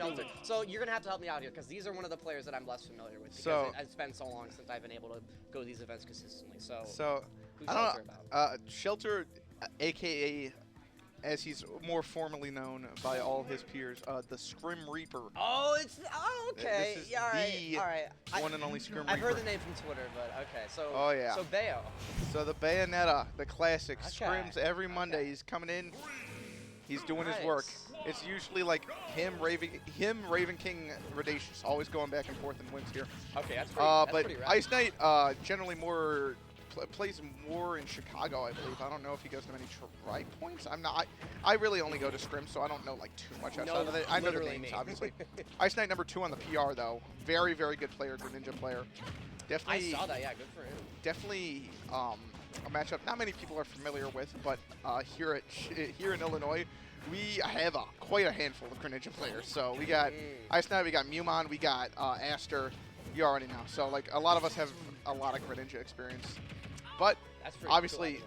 Shelter. So you're gonna have to help me out here because these are one of the players that I'm less familiar with because it's been so long since I've been able to go to these events consistently. So who's Shelter about? Shelter, aka as he's more formally known by all his peers, the Scrim Reaper. Oh, okay. This is yeah, all right. One and only Scrim Reaper. I've heard the name from Twitter, but okay. So So Bayo. So the Bayonetta, the classic Scrims every Monday. He's coming in. He's doing his work. It's usually like him, Raven King, Radacious, always going back and forth and wins here. Okay, that's pretty but IceKnight generally more plays more in Chicago, I believe. I don't know if he goes to many try points. I really only go to Scrims, so I don't know like too much outside of it. I know the names, obviously. IceKnight #2 on the PR though. Very, very good player, Greninja player. Definitely. I saw that. Yeah, good for him. Definitely a matchup not many people are familiar with, but here in Illinois, we have quite a handful of Greninja players. So we got IceKnight, we got Mumon, we got Aster. You already know. So like a lot of us have a lot of Greninja experience, but obviously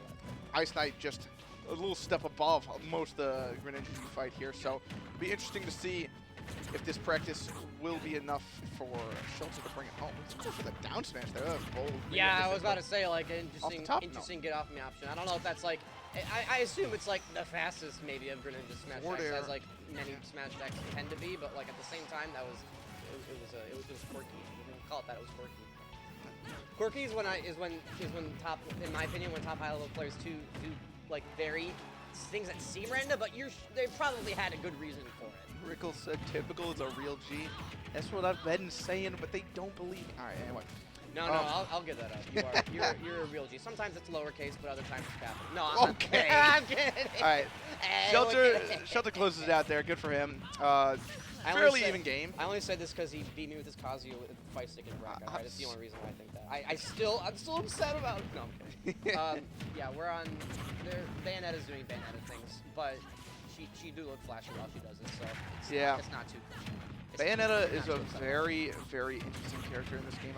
IceKnight just a little step above most of the Greninjas you fight here. So it'll be interesting to see if this practice will be enough for Shelter to bring it home. Let's go for the down smash there. That was bold. Yeah, I was about to say, like, interesting get off me option. I don't know if that's like, I assume it's like the fastest maybe of Greninja Smash decks, as like many Smash decks tend to be, but like at the same time, it was quirky. You can call it that. It was quirky. Quirky is when top, in my opinion, when top high level players do like vary things that seem random, but they probably had a good reason for it. Rickle said typical is a real G. That's what I've been saying, but they don't believe me. All right, anyway. No, I'll give that up. You're a real G. Sometimes it's lowercase, but other times it's capital. No, I'm okay. I'm kidding. All right. Shelter closes it out there. Good for him. Fairly even game. I only said this because he beat me with his Kazuya with the fight stick and bracket. Right? That's the only reason why I think that. I'm still upset about it. No, I'm kidding. Yeah, we're on. Bayonetta's doing Bayonetta things, but she do look flashy while she does it, so it's not too. Bayonetta is a very, very interesting character in this game.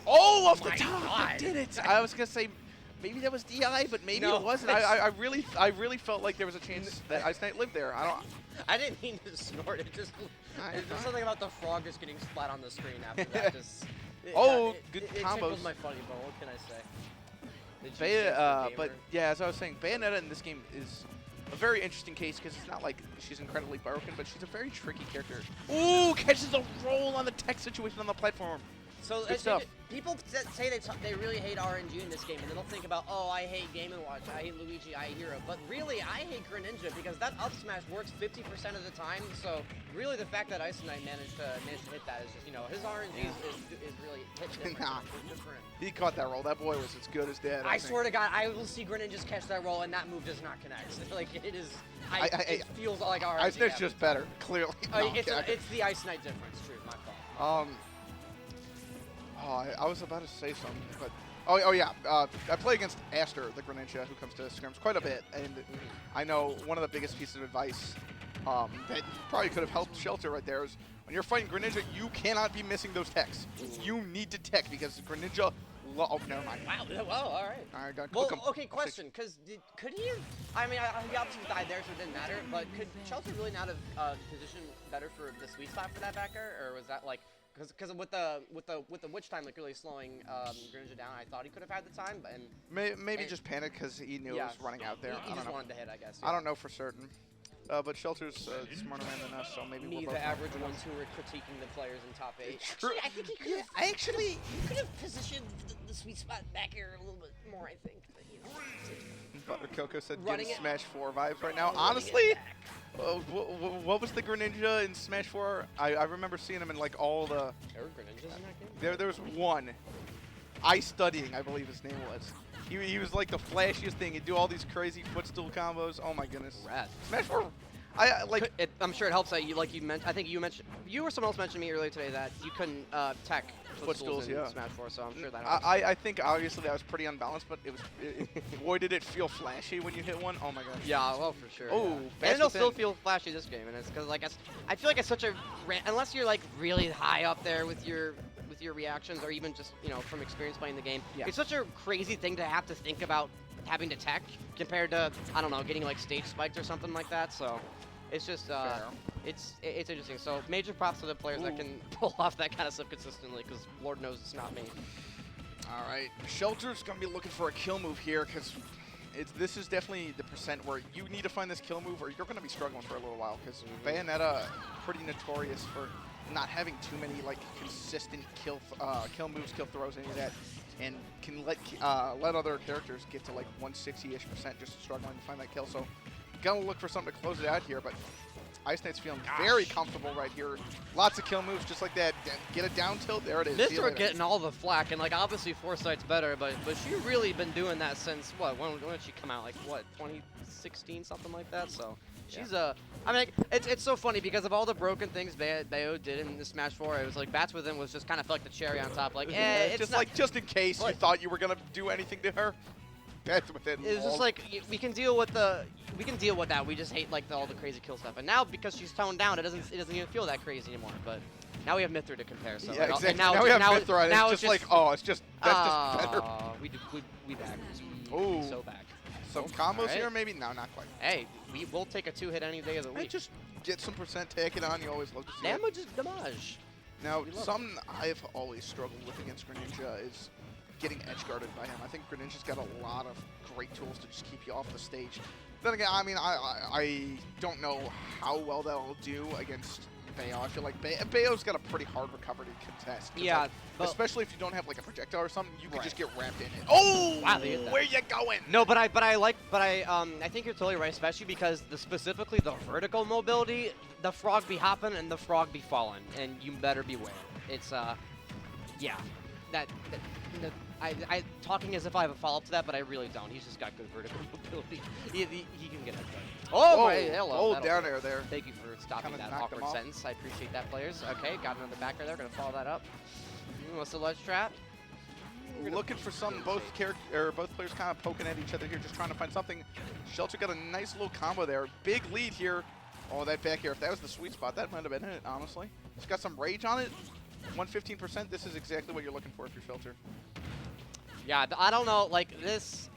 Off the top, I did it! I was gonna say maybe that was DI, but maybe it wasn't. I really felt like there was a chance that IceKnight lived there. I didn't mean to snort it. There's something about the frog just getting splat on the screen after that. Good it combos. tickles my funny bone. What can I say? But yeah, as I was saying, Bayonetta in this game is a very interesting case because it's not like she's incredibly broken, but she's a very tricky character. Ooh, catches a roll on the tech situation on the platform. So people say they really hate RNG in this game, and they'll think about, oh, I hate Game & Watch, I hate Luigi, I hate Hero. But really, I hate Greninja because that up smash works 50% of the time. So really, the fact that IceKnight managed to hit that is just, his RNG is really hit different. Good for him. He caught that roll. That boy was as good as dead. I swear to God, I will see Greninjas catch that roll, and that move does not connect. Like it is. It feels like RNG. IceKnight's just better, clearly. It's the IceKnight difference. True, my fault. I was about to say something, but I play against Aster, the Greninja, who comes to Scrims quite a bit, and I know one of the biggest pieces of advice that probably could have helped Shelter right there is when you're fighting Greninja, you cannot be missing those techs. You need to tech because Greninja. Oh, never mind. Wow. Well, all right. All right, well, okay. Question, because could he have? I mean, he obviously died there, so it didn't matter. But could Shelter really not have positioned better for the sweet spot for that backer, or was that like? Because with the witch time like really slowing Greninja down, I thought he could have had the time, but maybe just panicked because he knew it was running out there. He just wanted to hit, I guess. I don't know for certain, but Shelter's a smarter man than us, so maybe we're both the average ones who were critiquing the players in top 8. True. Actually, I think he could have. He could have positioned the sweet spot back here a little bit more. I think. But, Butter Coco said getting Smash 4 vibes right now. Honestly, what was the Greninja in Smash 4? I remember seeing him in like all the. There were Greninjas in that game? There was one. Ice Studying, I believe his name was. He was like the flashiest thing. He'd do all these crazy footstool combos. Oh my goodness. Rad. Smash 4. I'm sure it helps that you mentioned. I think you mentioned. You or someone else mentioned to me earlier today that you couldn't tech footstools in Smash 4, so I'm sure that helps. I think obviously that was pretty unbalanced, but boy did it feel flashy when you hit one. Oh my god. Yeah, well for sure. Oh, yeah. And it'll still feel flashy this game, and it's because like I feel like it's such a unless you're like really high up there with your reactions, or even just from experience playing the game. Yeah. It's such a crazy thing to have to think about having to tech compared to, I don't know, getting like stage spiked or something like that. So it's just it's interesting. So major props to the players that can pull off that kind of stuff consistently, because Lord knows it's not me. All right, Shelter's gonna be looking for a kill move here, because this is definitely the percent where you need to find this kill move, or you're gonna be struggling for a little while, because Bayonetta pretty notorious for not having too many like consistent kill moves, kill throws, any of that, and can let other characters get to like 160-ish% just struggling to find that kill. So gonna look for something to close it out here, but IceKnight's feeling very comfortable right here. Lots of kill moves just like that. Get a down tilt, there it is. This we're getting all the flack, and like obviously Foresight's better, but she really been doing that since what? When did she come out? Like what? 2016, something like that. So she's I mean, it's so funny because of all the broken things Bayo did in the Smash 4. It was like Bats Within was just kind of like the cherry on top. Like, it's just not, like just in case you thought you were gonna do anything to her. Bats Within. It was just like we can deal with that. We just hate like all the crazy kill stuff. And now because she's toned down, it doesn't even feel that crazy anymore. But now we have Mithra to compare. So yeah, exactly. Now we have Mithra, and it's just like, that's just better. We back. Ooh. So back. Some combos here, maybe? No, not quite. Hey, we'll take a 2-hit any day of the week. Just get some percent, take it on. You always love to see damage is damage. Now, something I've always struggled with against Greninja is getting edge guarded by him. I think Greninja's got a lot of great tools to just keep you off the stage. Then again, I mean, I don't know how well that'll do against Bayo. I feel like Bayo's got a pretty hard recovery to contest. Yeah, like, especially if you don't have like a projectile or something, you can just get rammed in it. Oh, wow, where you going? No, but I think you're totally right, especially because specifically the vertical mobility, the frog be hopping and the frog be falling, and you better beware. It's yeah, I talking as if I have a follow-up to that, but I really don't. He's just got good vertical mobility. He can get that done. Oh, my, hello. Hold down air there. Thank you for stopping that awkward sentence. I appreciate that, players. Okay, got another backer there. Going to follow that up. What's the ledge trap? Looking for some, both players kind of poking at each other here, just trying to find something. Shelter got a nice little combo there. Big lead here. Oh, that back air. If that was the sweet spot, that might have been it, honestly. It's got some rage on it. 115%. This is exactly what you're looking for if you're Filter. Yeah, I don't know, like this.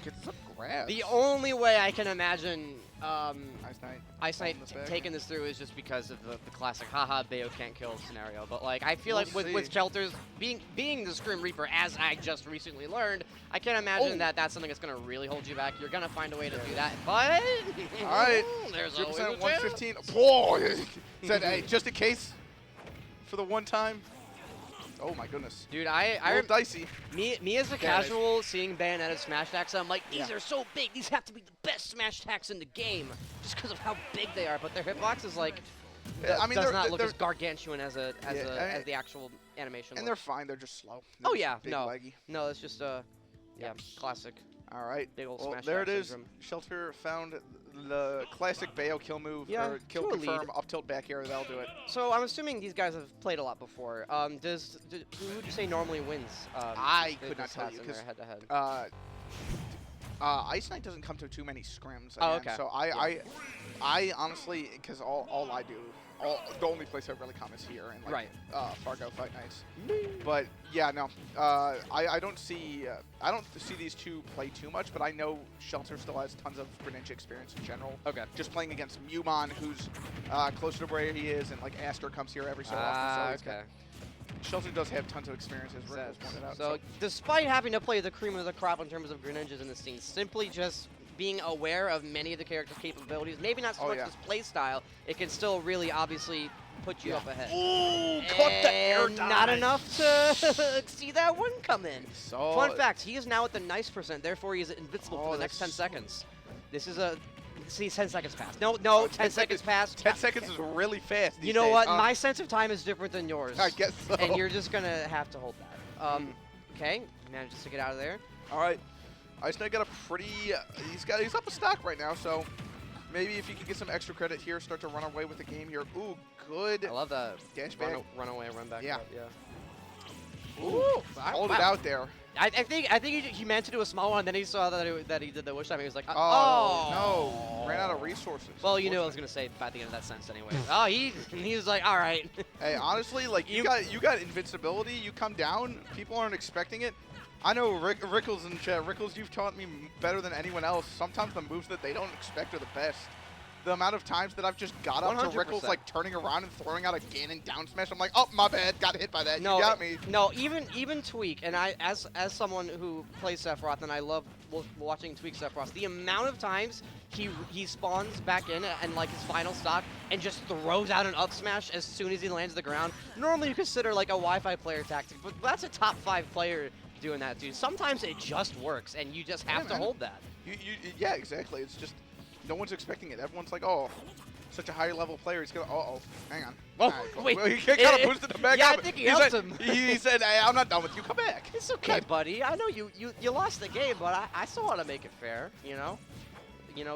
Get some grabs. The only way I can imagine IceKnight taking this through is just because of the classic haha Bayo can't kill scenario. But like I feel like with Shelters being the Scrim Reaper, as I just recently learned, I can't imagine that that's something that's gonna really hold you back. You're gonna find a way to do that. But all right, there's always 115. Whoa! Said hey, just in case for the one time. Oh my goodness. Dude, dicey. Me as a casual seeing Bayonetta smash attacks, I'm like, these are so big. These have to be the best smash attacks in the game, just because of how big they are. But their hitbox is like, does not look as gargantuan as as the actual animation. And they're fine. They're just slow. Leggy. No, it's just classic. All right. Big old smash there it is. syndrome. Shelter found the classic Bayo kill move, or kill confirm, up tilt back air. That'll do it. So I'm assuming these guys have played a lot before. Who would you say normally wins? I could not tell you because head-to-head. IceKnight doesn't come to too many scrims. Oh, okay. So I honestly, because all I do, the only place I really come is here and like Fargo Fight Nights. But yeah, no, I don't see these two play too much, but I know Shelter still has tons of Greninja experience in general. Okay. Just playing against Mumon, who's closer to where he is, and like Aster comes here every so often. So Shelter does have tons of experience, as Rick was pointed out. So despite having to play the cream of the crop in terms of Greninjas in the scene, simply just being aware of many of the characters' capabilities, maybe not so much his play style, it can still really obviously put you up ahead. Ooh, caught the air dive. Not enough to see that one come in. So fun fact, he is now at the nice %, therefore he is invincible for the next 10 seconds. This is a... See, 10 seconds passed. No, 10 seconds passed. 10 seconds is really fast these You know days. what? My sense of time is different than yours. I guess so. And you're just going to have to hold that. Okay, manages to get out of there. All right. IceKnight got a pretty, he's up a stock right now, so maybe if you can get some extra credit here, start to run away with the game here. Ooh, good. I love the dash back. Run away, run back. Yeah. Ooh, hold it out there. I think he meant to do a small one, and then he saw that he did the wish time. He was like, oh no, ran out of resources. Well, you knew what I was gonna say by the end of that sentence anyway. he was like, all right. Hey, honestly, like you got invincibility. You come down, people aren't expecting it. I know Rickles in chat. Rickles, you've taught me better than anyone else. Sometimes the moves that they don't expect are the best. the amount of times that I've just got up to 100%. Rickles like turning around and throwing out a Ganon down smash. I'm like, oh, my bad, got hit by that. No, you got me. No, even Tweak, and I as someone who plays Sephiroth, and I love watching Tweak Sephiroth, the amount of times he spawns back in and like his final stock and just throws out an up smash as soon as he lands the ground. Normally you consider like a Wi-Fi player tactic, but that's a top 5 player doing that, dude. Sometimes it just works, and you just have to hold that. Yeah, exactly. It's just no one's expecting it. Everyone's like, oh, such a high level player. He's gonna. Uh-oh, hang on. Oh, right, cool. wait. Well, he kind of boosted him back yeah, up. I think he helped him. He said, hey, I'm not done with you. Come back. It's okay, buddy. I know you lost the game, but I still want to make it fair. You know,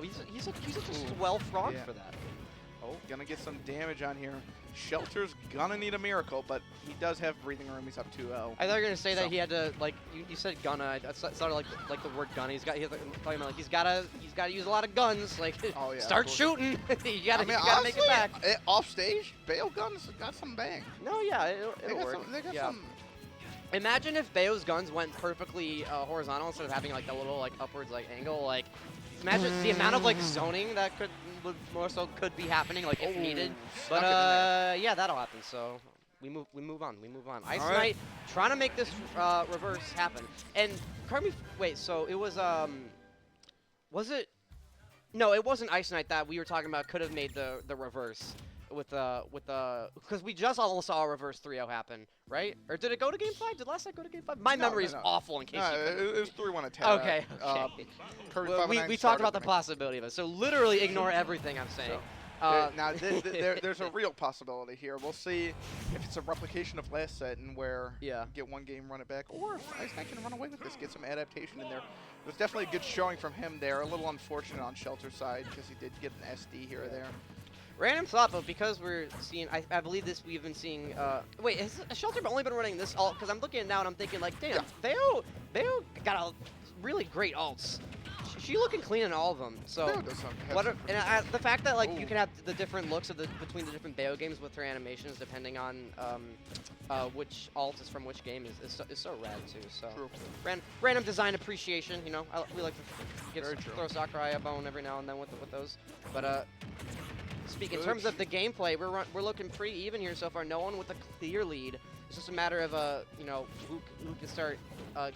he's a swell frog for that. Oh, gonna get some damage on here. Shelter's gonna need a miracle, but he does have breathing room. He's up 2-0. I thought you were gonna say that he had to, like, you said gonna. It sounded like the word gunna. He's gotta use a lot of guns. Like, oh, yeah, start shooting. you gotta make it back. Off stage, Bayo guns got some bang. No, yeah, it'll work. They got some. Imagine if Bayo's guns went perfectly horizontal instead of having like a little like upwards like angle. Like, imagine the amount of like zoning that could be happening like if needed. But yeah, that'll happen. So we move on. IceKnight trying to make this reverse happen. And correct me. Wait, so it was it? No, it wasn't IceKnight that we were talking about. Could have made the reverse with because we just almost saw a reverse 3-0 happen, right? Or did it go to game 5? Did last night go to game 5? My memory is awful in case it was 3-1 attack. Okay. Well, we talked about the possibility of it, so literally ignore everything I'm saying. Now, there's a real possibility here. We'll see if it's a replication of last set and where get one game, run it back, or if IceKnight can run away with this, get some adaptation in there. It was definitely a good showing from him there. A little unfortunate on Shelter's side because he did get an SD here or there. Random thought, but because we're seeing, I believe this, we've been seeing, wait, has Shelter only been running this alt? Because I'm looking at it now and I'm thinking, like, damn, Bayo got a really great alts. She looking clean in all of them. So, the fact that, like, you can have the different looks of between the different Bayo games with her animations depending on which alt is from which game is so rad, too. So, random design appreciation, you know. We like to throw Sakurai a bone every now and then with those. But, in terms of the gameplay, we're looking pretty even here so far. No one with a clear lead. It's just a matter of you know, who can start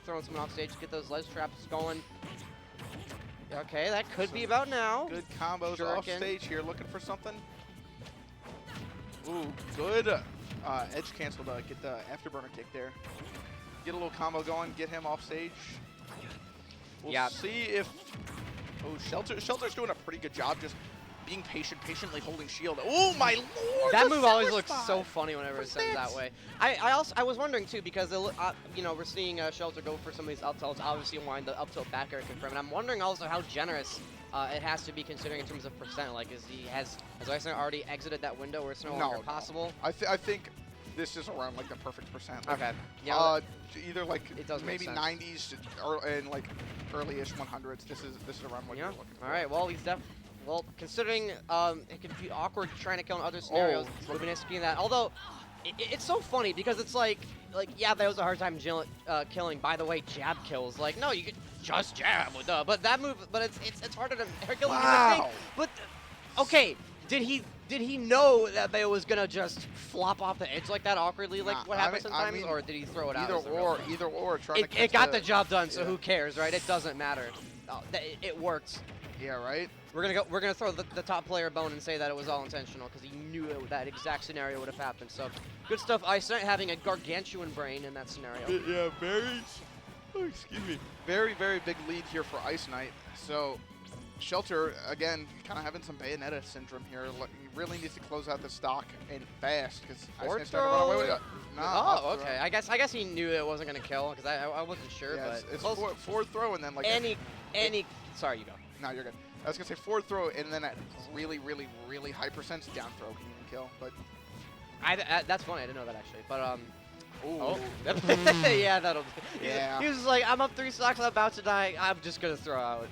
throwing someone off stage, get those ledge traps going. Okay, that could be about now. Good combos off stage here, looking for something. Ooh, good edge cancel to get the afterburner kick there. Get a little combo going, get him off stage. We'll see if. Oh, Shelter's doing a pretty good job just being patiently holding shield. Oh my lord! That move always looks so funny whenever it's sent that way. I was wondering too because you know, we're seeing Shelter go for some of these up tilts. Obviously, wind the up tilt back air confirm, and I'm wondering also how generous it has to be considering in terms of percent. Like, has IceKnight already exited that window where it's no longer possible? I think this is around like the perfect percent. Like, okay. Yeah. Either like it does maybe 90s and like early-ish 100s. This is around what you're looking for. All right. Well, he's definitely. Well, considering it could be awkward trying to kill in other scenarios, we've been executing that. Although, it's so funny because it's like yeah, that was a hard time killing. By the way, jab kills. Like, no, you could just jab with but that move. But it's harder to kill. Wow. But okay, did he know that Bayo was gonna just flop off the edge like that awkwardly, like what happens sometimes, or did he throw it out? Either or. It got the job done, so who cares, right? It doesn't matter. It worked. Yeah, right. We're gonna throw the top player a bone and say that it was all intentional because he knew that exact scenario would have happened. So good stuff. IceKnight having a gargantuan brain in that scenario. Yeah, very big lead here for IceKnight. So Shelter again kind of having some Bayonetta syndrome here. He really needs to close out the stock and fast because IceKnight's starting to run away with it. Oh, okay. I guess he knew it wasn't gonna kill because I wasn't sure. Yeah, but it's forward throw and then like sorry, you go. No, you're good. I was gonna say forward throw and then at really high percent down throw can even kill. But that's funny. I didn't know that actually. But oh, yeah, that'll. Yeah. He was just like, I'm up 3 stocks, I'm about to die. I'm just gonna throw out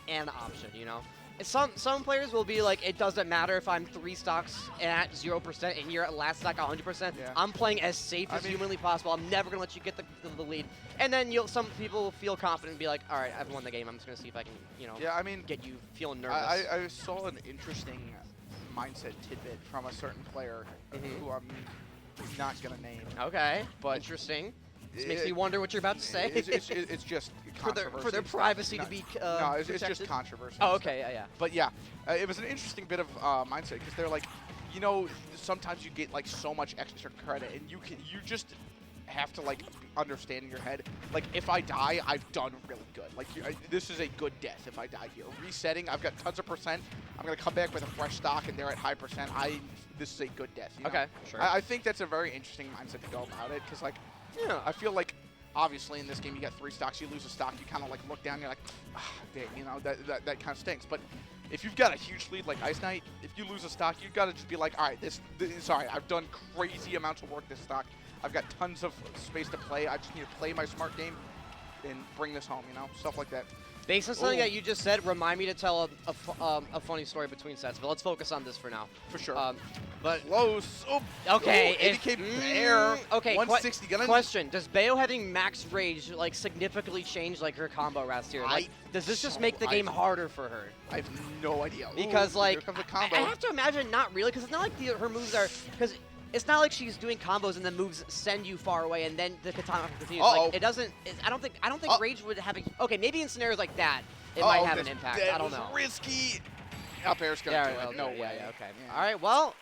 an option, you know. some players will be like, it doesn't matter if I'm 3 stocks at 0% and you're at last stock 100%. Yeah. I'm playing as safe as humanly possible. I'm never gonna let you get the lead. And then some people will feel confident and be like, all right, I've won the game. I'm just gonna see if I can, get you feeling nervous. I saw an interesting mindset tidbit from a certain player who I'm not gonna name. Okay, but interesting. This makes me wonder what you're about to say. It's just controversy. For their privacy to be no, it's just controversy. Oh, okay, yeah. But yeah, it was an interesting bit of mindset because they're like, sometimes you get like so much extra credit, and you just have to like understand in your head, like if I die, I've done really good. Like this is a good death if I die here. Resetting, I've got tons of percent. I'm gonna come back with a fresh stock, and they're at high percent. This is a good death. Okay, sure. I think that's a very interesting mindset to go about it because like. Yeah, I feel like, obviously, in this game, you got 3 stocks. You lose a stock, you kind of like look down, you're like, dang, that kind of stinks. But if you've got a huge lead like IceKnight, if you lose a stock, you've got to just be like, all right, sorry, I've done crazy amounts of work this stock. I've got tons of space to play. I just need to play my smart game and bring this home, stuff like that. Based on something that you just said, remind me to tell a funny story between sets, but let's focus on this for now. For sure. But close. Okay. 80K Bear. Okay. 160. Question: does Bayo having max rage like significantly change like her combo last year? Like, does this just make the game harder for her? I have no idea. Because like, here comes a combo. I have to imagine not really, because it's not like her moves are because. It's not like she's doing combos and the moves send you far away and then the katana continues. Like, it doesn't. I don't think rage would have a. Okay, maybe in scenarios like that, it might have an impact. I don't know. Risky. Up air's gonna do it. No way. Yeah, okay. Yeah. All right. Well,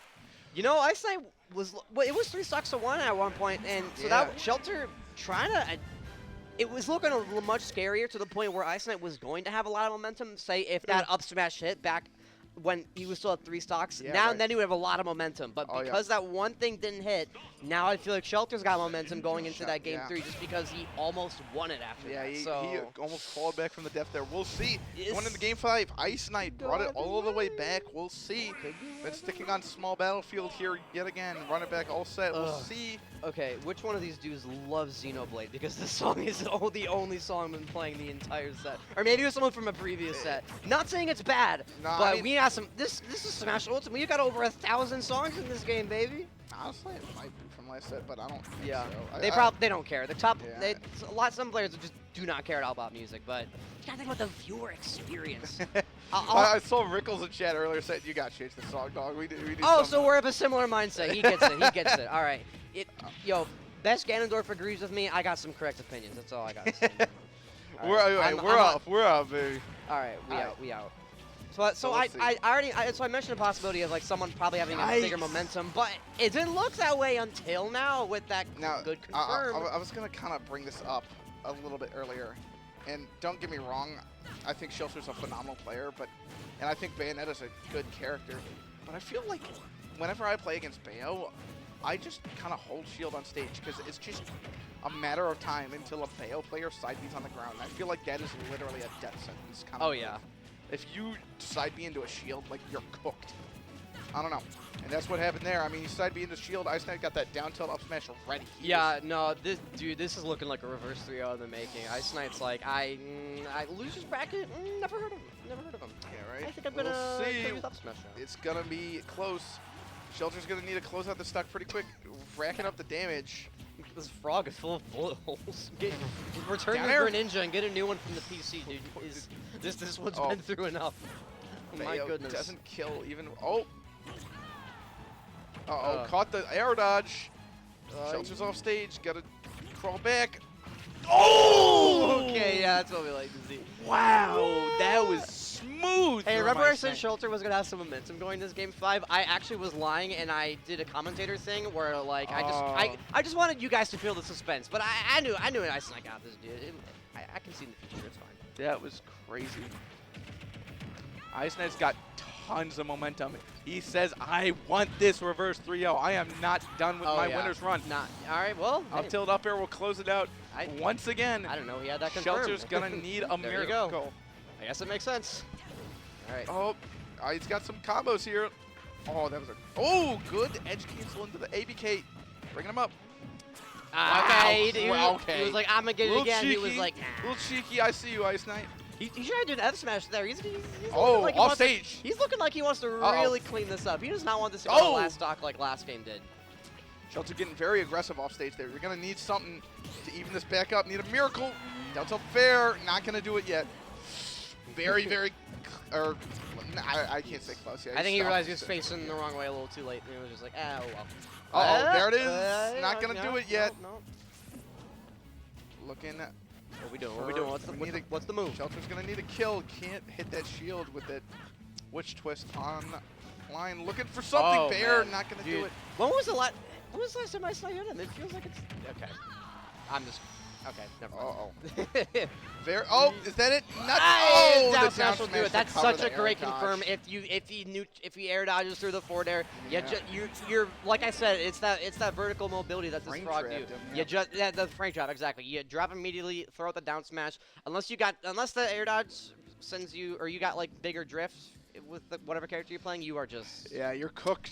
IceKnight was. Well, it was 3 stocks to 1 at one point, and so that Shelter trying to. It was looking much scarier to the point where IceKnight was going to have a lot of momentum. Say if that up smash hit back. When he was still at 3 stocks, then he would have a lot of momentum. But because that one thing didn't hit, now I feel like Shelter's got momentum going into that game 3 just because he almost won it after that. He almost clawed back from the death there. We'll see. Going into game 5, IceKnight brought it all the way back. We'll see. Been sticking on small battlefield here yet again. Run it back all set. We'll see. Okay, which one of these dudes loves Xenoblade? Because this song is the only song I've been playing the entire set. Or maybe it was someone from a previous set. Not saying it's bad, but we got some. This is Smash Ultimate. We got over 1,000 songs in this game, baby. Honestly, it might be from last set, but I don't think so. They don't care. The top, some players just do not care at all about music, but you gotta think about the viewer experience. I saw Rickles in chat earlier saying you gotta change the song, dog. We need so we're of a similar mindset. He gets it. He gets it. All right. Best Ganondorf agrees with me. I got some correct opinions. That's all I got to say. We're up, baby. All right, we out. So I mentioned the possibility of like someone probably having a bigger momentum, but it didn't look that way until now with that good confirm. I was gonna kind of bring this up a little bit earlier, and don't get me wrong, I think Shelter's a phenomenal player, and I think Bayonetta's a good character, but I feel like whenever I play against Bayo, I just kind of hold shield on stage because it's just a matter of time until a Bayo player side B's on the ground. I feel like that is literally a death sentence. If you side B into a shield, like, you're cooked. I don't know. And that's what happened there. I mean, you side B into shield, IceKnight got that down tilt up smash ready. This is looking like a reverse 3-0 in the making. IceKnight's like, I losers bracket, never heard of him. Yeah, right? I think I'm going to use up smash now. It's going to be close. Shelter's going to need to close out the stock pretty quick, racking up the damage. This frog is full of bullet holes. Return your Greninja and get a new one from the PC, dude. This one's been through enough. My goodness. Doesn't kill even. Caught the air dodge. Shelter's off stage. Gotta crawl back. Okay, yeah, that's what we like to see. Wow, that was smooth. Hey, remember I said Shelter was gonna have some momentum going this game 5? I actually was lying, and I did a commentator thing where like I just wanted you guys to feel the suspense, but I knew IceKnight got this, dude. I can see in the future. It's fine. That was crazy. IceKnight's got tons of momentum. He says, I want this reverse 3-0. I am not done with my winner's run. All right, well. Up tilt up air will close it out once again. I don't know. He had that confirmed. Shelter's going to need a there miracle. You go. I guess it makes sense. All right. He's got some combos here. That was a good edge cancel into the ABK. Bringing him up. Okay. He was like, I'm going to get it again. Cheeky, He was like, nah. A little cheeky. I see you, IceKnight. He tried to do an F smash there. He's oh, like off stage. He's looking like he wants to really clean this up. He does not want this to go Oh! last stock like last game did. Shelter getting very aggressive off stage there. You're going to need something to even this back up. Need a miracle. Down tilt fair. Not going to do it yet. Very, very, or I can't say close yet. I think he realized he was facing the wrong way a little too late, and he was just like, ah, oh well. Uh-oh, there it is. Not going to do it yet. No. Looking at. What are we doing? What are we doing? What's the move? Shelter's going to need a kill. Can't hit that shield with that witch twist on line. Looking for something. Bear, not going to do it. When was the last time I saw him? It feels like it's okay. I'm just okay. Never mind. Oh, is that it? Not. Oh, the down smash will do it. That's such a great confirm. Dodge. If he air dodges through the forward air, you're like I said, it's that vertical mobility that's this frog view. The frame drop exactly. You drop immediately, throw out the down smash. Unless the air dodge sends you, or you got like bigger drifts with whatever character you're playing, you are just you're cooked.